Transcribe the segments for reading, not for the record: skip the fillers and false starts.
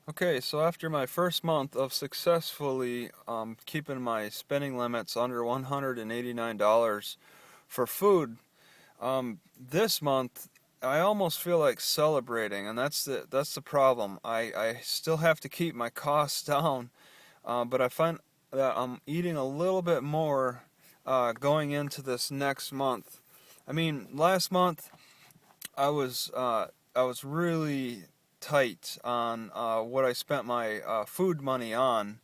Okay, so after my first month of successfully keeping my spending limits under $189 for food, this month I almost feel like celebrating, and that's the problem. I still have to keep my costs down, but I find that I'm eating a little bit more going into this next month. I mean, last month I was uh, I was really tight on what I spent my food money on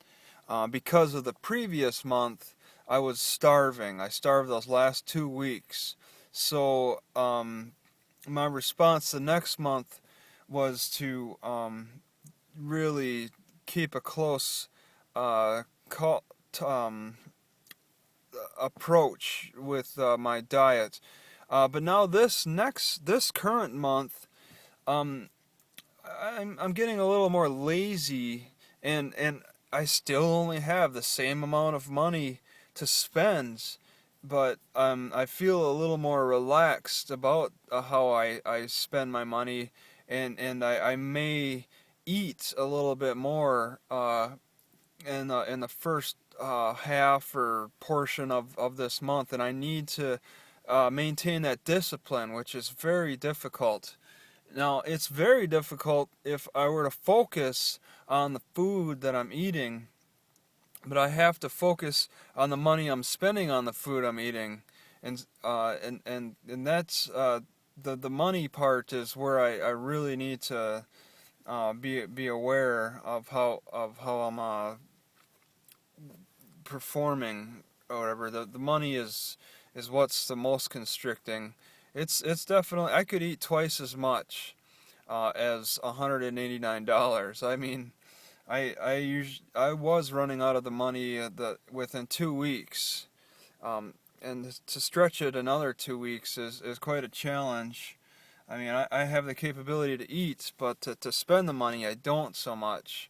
because of the previous month. I was starving. I starved those last 2 weeks. So my response the next month was to really keep a close uh, call, approach with my diet. But now this current month, um, I'm getting a little more lazy, and I still only have the same amount of money to spend, but I feel a little more relaxed about how I spend my money, and I may eat a little bit more in the first half or portion of this month, and I need to maintain that discipline, which is very difficult. Now, it's very difficult if I were to focus on the food that I'm eating, but I have to focus on the money I'm spending on the food I'm eating, and that's the money part is where I really need to be aware of how I'm performing or whatever. The money is what's the most constricting. It's definitely I could eat twice as much as $189. I mean, I was running out of the money within 2 weeks, and to stretch it another 2 weeks is quite a challenge. I mean, I have the capability to eat, but to spend the money, I don't so much.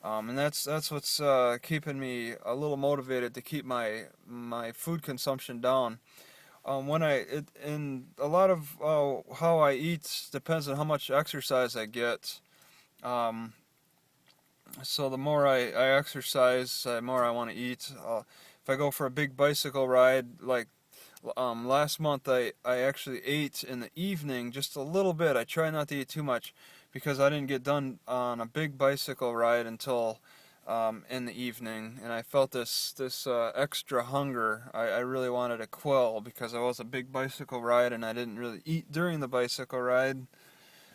And that's what's keeping me a little motivated to keep my food consumption down. And a lot of how I eat depends on how much exercise I get. Um, so the more I exercise, the more I want to eat. If I go for a big bicycle ride, like last month, I actually ate in the evening just a little bit. I try not to eat too much because I didn't get done on a big bicycle ride until in the evening, and I felt this extra hunger. I really wanted to quell because it was a big bicycle ride, and I didn't really eat during the bicycle ride.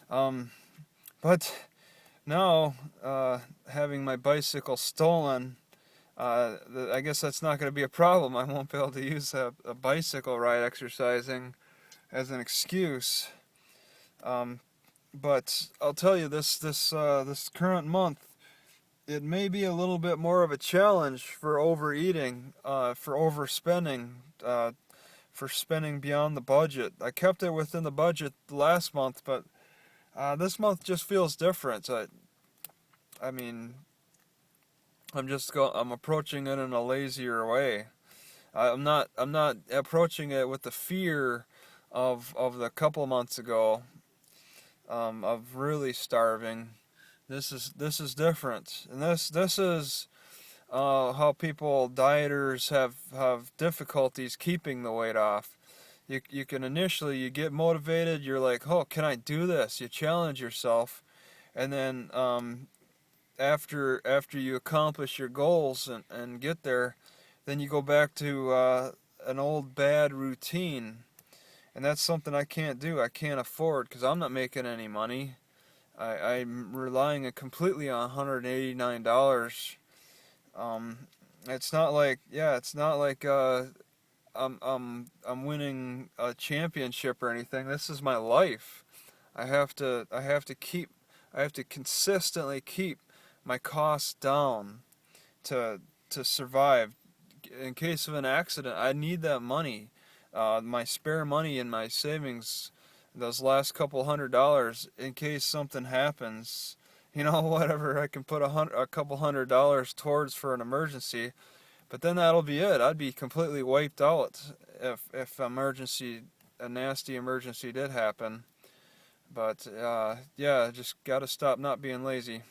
Um, but now, having my bicycle stolen, I guess that's not going to be a problem. I won't be able to use a bicycle ride exercising as an excuse. Um, but I'll tell you, this current month, it may be a little bit more of a challenge for overeating, for overspending, for spending beyond the budget. I kept it within the budget last month, but this month just feels different. I mean, I'm approaching it in a lazier way. I'm not approaching it with the fear of the couple months ago, of really starving. This is different, and this is how people dieters have difficulties keeping the weight off. You can initially you get motivated. You're like, oh, can I do this? You challenge yourself, and then after you accomplish your goals and get there, then you go back to an old bad routine, and that's something I can't do. I can't afford because I'm not making any money. I'm relying completely on $189. Um, it's not like I'm winning a championship or anything. This is my life. I have to consistently keep my costs down to to survive. In case of an accident, I need that money. My spare money in my savings, those last couple $100, in case something happens. Whatever I can put a couple $100 towards for an emergency, but then that'll be it. I'd be completely wiped out if a nasty emergency did happen. But yeah, just gotta stop not being lazy.